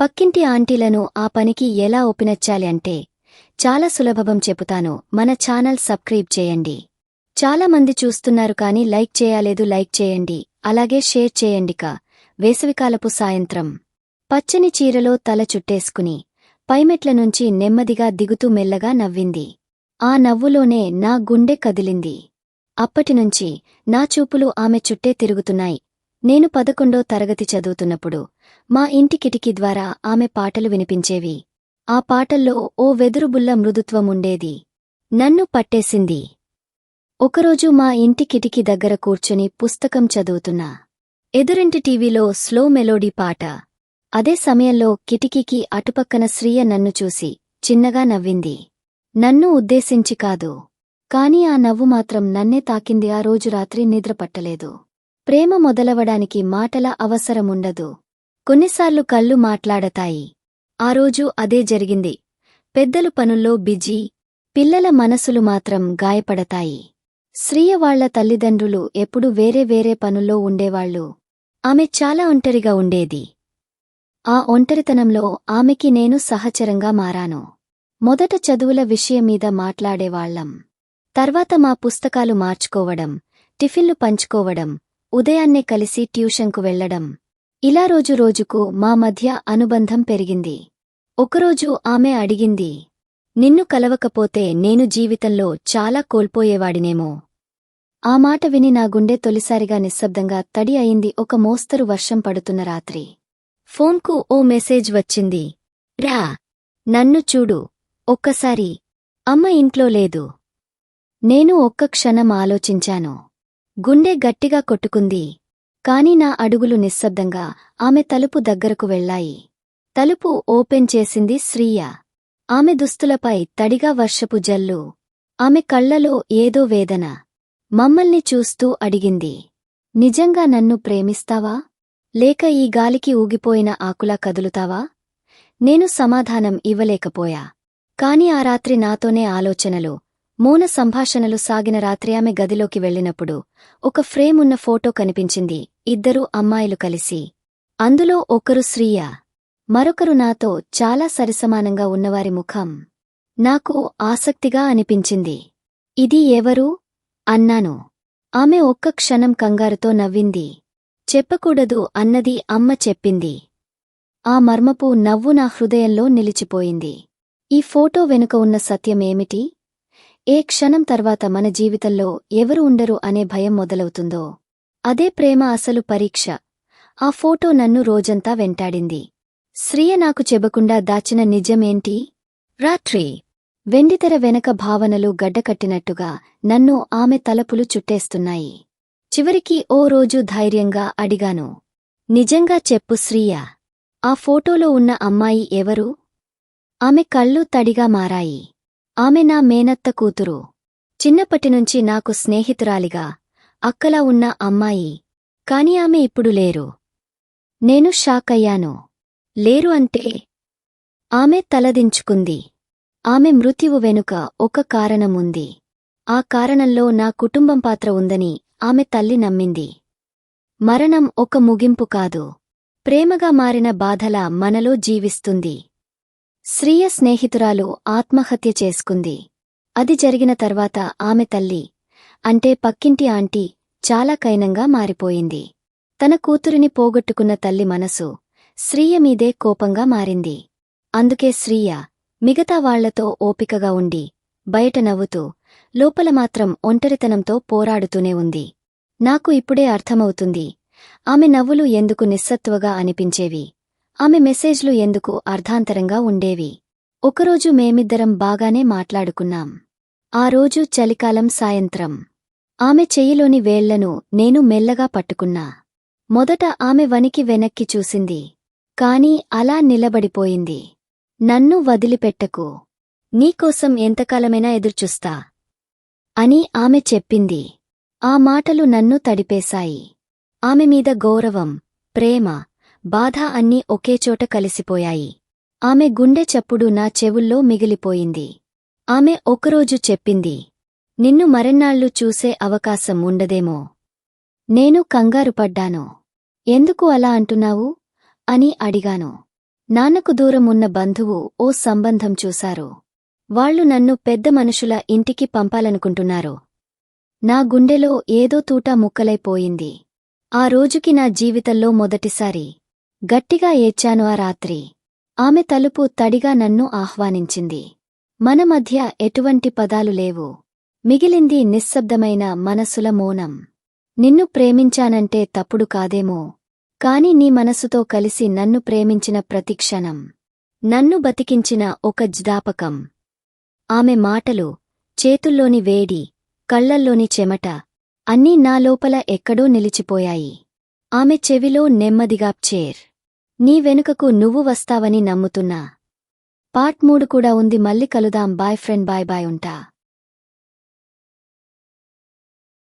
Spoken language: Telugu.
పక్కింటి ఆంటీలను ఆ పనికి ఎలా ఒప్పించాలి అంటే చాలా సులభం చెబుతాను. మన ఛానల్ సబ్స్క్రైబ్ చేయండి. చాలా మంది చూస్తున్నారు కానీ లైక్ చేయలేదు. లైక్ చేయండి, అలాగే షేర్ చేయండిక. వేసవికాలపు సాయంత్రం పచ్చని చీరలో తల చుట్టేసుకుని పైమెట్ల నుంచి నెమ్మదిగా దిగుతూ మెల్లగా నవ్వింది. ఆ నవ్వులోనే నా గుండె కదిలింది. అప్పటినుంచి నా చూపులు ఆమె చుట్టే తిరుగుతున్నాయి. నేను 11వ తరగతి చదువుతున్నప్పుడు మా ఇంటి కిటికీ ద్వారా ఆమె పాటలు వినిపించేవి. ఆ పాటల్లో ఓ వెదురుబుల్ల మృదుత్వం ఉండేది. నన్ను పట్టేసింది. ఒకరోజు మా ఇంటి కిటికీ దగ్గర కూర్చుని పుస్తకం చదువుతున్నా. ఎదురింటి టీవీలో స్లో మెలోడీ పాట. అదే సమయంలో కిటికీకి అటుపక్కన శ్రీయ నన్ను చూసి చిన్నగా నవ్వింది. నన్ను ఉద్దేశించి కాదు, కాని ఆ నవ్వు మాత్రం నన్నే తాకింది. ఆ రోజు రాత్రి నిద్ర పట్టలేదు. ప్రేమ మొదలవడానికి మాటల అవసరముండదు, కొన్నిసార్లు కళ్ళు మాట్లాడతాయి. ఆ రోజు అదే జరిగింది. పెద్దలు పనుల్లో బిజీ, పిల్లల మనసులు మాత్రం గాయపడతాయి. శ్రీయ వాళ్ల తల్లిదండ్రులు ఎప్పుడూ వేరే వేరే పనుల్లో ఉండేవాళ్లు. ఆమె చాలా ఒంటరిగా ఉండేది. ఆ ఒంటరితనంలో ఆమెకి నేను సహచరంగా మారాను. మొదట చదువుల విషయం మీద మాట్లాడేవాళ్లం. తర్వాత మా పుస్తకాలు మార్చుకోవడం, టిఫిన్లు పంచుకోవడం, ఉదయాన్నే కలిసి ట్యూషన్కు వెళ్లడం. ఇలా రోజురోజుకు మా మధ్య అనుబంధం పెరిగింది. ఒకరోజు ఆమె అడిగింది, నిన్ను కలవకపోతే నేను జీవితంలో చాలా కోల్పోయేవాడినేమో. ఆ మాట విని నా గుండె తొలిసారిగా నిశ్శబ్దంగా తడి అయింది. ఒక మోస్తరు వర్షం పడుతున్న రాత్రి ఫోన్కు ఓ మెసేజ్ వచ్చింది. రా, నన్ను చూడు ఒక్కసారి, అమ్మ ఇంట్లో లేదు. నేను ఒక్క క్షణం ఆలోచించాను. గుండె గట్టిగా కొట్టుకుంది. కాని నా అడుగులు నిశ్శబ్దంగా ఆమె తలుపు దగ్గరకు వెళ్లాయి. తలుపు ఓపెన్ చేసింది శ్రీయ. ఆమె దుస్తులపై తడిగా వర్షపు జల్లు. ఆమె కళ్లలో ఏదో వేదన. మమ్మల్ని చూస్తూ అడిగింది, నిజంగా నన్ను ప్రేమిస్తావా, లేక ఈ గాలికి ఊగిపోయిన ఆకులా కదులుతావా? నేను సమాధానం ఇవ్వలేకపోయా. కాని ఆ రాత్రి నాతోనే ఆలోచనలు, మౌన సంభాషణలు సాగిన రాత్రి. ఆమె గదిలోకి వెళ్ళినప్పుడు ఒక ఫ్రేమ్ ఉన్న ఫోటో కనిపించింది. ఇద్దరు అమ్మాయిలు కలిసి. అందులో ఒకరు శ్రీయ, మరొకరు నాతో చాలా సరిసమానంగా ఉన్నవారి ముఖం. నాకు ఆసక్తిగా అనిపించింది. ఇది ఎవరు అన్నాను. ఆమె ఒక్క క్షణం కంగారుతో నవ్వింది. చెప్పకూడదు అన్నది అమ్మ చెప్పింది. ఆ మర్మపు నవ్వు నా హృదయంలో నిలిచిపోయింది. ఈ ఫోటో వెనుక ఉన్న సత్యమేమిటి? ఏ క్షణం తర్వాత మన జీవితంలో ఎవరు ఉండరు అనే భయం మొదలవుతుందో అదే ప్రేమ అసలు పరీక్ష. ఆ ఫోటో నన్ను రోజంతా వెంటాడింది. శ్రీయ నాకు చెబకుండా దాచిన నిజమేంటి? రాత్రి వెండితెర వెనక భావనలు గడ్డకట్టినట్టుగా నన్ను ఆమె తలపులు చుట్టేస్తున్నాయి. చివరికి ఓ రోజు ధైర్యంగా అడిగాను, నిజంగా చెప్పు శ్రీయ, ఆ ఫోటోలో ఉన్న అమ్మాయి ఎవరు? ఆమె కళ్ళు తడిగా మారాయి. ఆమె నా మేనత్త కూతురు. చిన్నప్పటినుంచి నాకు స్నేహితురాలిగా, అక్కలా ఉన్న అమ్మాయి. కాని ఆమె ఇప్పుడు లేరు. నేను షాకయ్యాను. లేరు అంటే? ఆమె తలదించుకుంది. ఆమె మృత్యువు వెనుక ఒక కారణముంది. ఆ కారణంలో నా కుటుంబం పాత్ర ఉందని ఆమె తల్లి నమ్మింది. మరణం ఒక ముగింపు కాదు, ప్రేమగా మారిన బాధలా మనలో జీవిస్తుంది. శ్రీయ స్నేహితురాలు ఆత్మహత్య చేసుకుంది. అది జరిగిన తర్వాత ఆమె తల్లి, అంటే పక్కింటి ఆంటీ, చాలా కైనంగా మారిపోయింది. తన కూతురిని పోగొట్టుకున్న తల్లి మనసు శ్రీయ మీదే కోపంగా మారింది. అందుకే శ్రీయ మిగతా వాళ్లతో ఓపికగా ఉండి, బయట నవ్వుతూ, లోపల మాత్రం ఒంటరితనంతో పోరాడుతూనే ఉంది. నాకు ఇప్పుడే అర్థమవుతుంది, ఆమె నవ్వులు ఎందుకు నిస్సత్తువగా అనిపించేవి, ఆమె మెసేజ్లు ఎందుకు అర్ధాంతరంగా ఉండేవి. ఒకరోజు మేమిద్దరం బాగానే మాట్లాడుకున్నాం. ఆ రోజు చలికాలం సాయంత్రం. ఆమె చెయ్యిలోని వేళ్లను నేను మెల్లగా పట్టుకున్నా. మొదట ఆమె వణికి వెనక్కి చూసింది. కాని అలా నిలబడిపోయింది. నన్ను వదిలిపెట్టకు, నీకోసం ఎంతకాలమైనా ఎదుర్చూస్తా అని ఆమె చెప్పింది. ఆ మాటలు నన్ను తడిపేశాయి. ఆమె మీద గౌరవం, ప్రేమ, బాధ అన్నీ ఒకేచోట కలిసిపోయాయి. ఆమె గుండె చప్పుడు నా చెవుల్లో మిగిలిపోయింది. ఆమె ఒకరోజు చెప్పింది, నిన్ను మరెన్నాళ్ళు చూసే అవకాశం ఉండదేమో. నేను కంగారుపడ్డాను. ఎందుకు అలా అంటున్నావు అని అడిగాను. నాన్నకు దూరం ఉన్న బంధువు ఓ సంబంధం చూశారు. వాళ్ళు నన్ను పెద్ద మనుషుల ఇంటికి పంపాలనుకుంటున్నారు. నా గుండెలో ఏదో తూటా ముక్కలైపోయింది. ఆ రోజుకి నా జీవితంలో మొదటిసారి గట్టిగా ఏడ్చాను. ఆ రాత్రి ఆమె తలుపు తడిగా నన్ను ఆహ్వానించింది. మన మధ్య ఎటువంటి పదాలు లేవు. మిగిలింది నిశ్శబ్దమైన మనసుల మౌనం. నిన్ను ప్రేమించానంటే తప్పుడు కాదేమో, కాని నీ మనసుతో కలిసి నన్ను ప్రేమించిన ప్రతిక్షణం నన్ను బతికించిన ఒక జ్ఞాపకం. ఆమె మాటలు, చేతుల్లోని వేడి, కళ్లల్లోని చెమట అన్నీ నా లోపల ఎక్కడో నిలిచిపోయాయి. ఆమె చెవిలో నెమ్మదిగా చేర్, నీ వెనుకకు నువ్వు వస్తావని నమ్ముతున్నా. పార్ట్ 3 కూడా ఉంది. మళ్ళీ కలుదాం. బాయ్ ఫ్రెండ్, బాయ్ బాయ్ ఉంటా.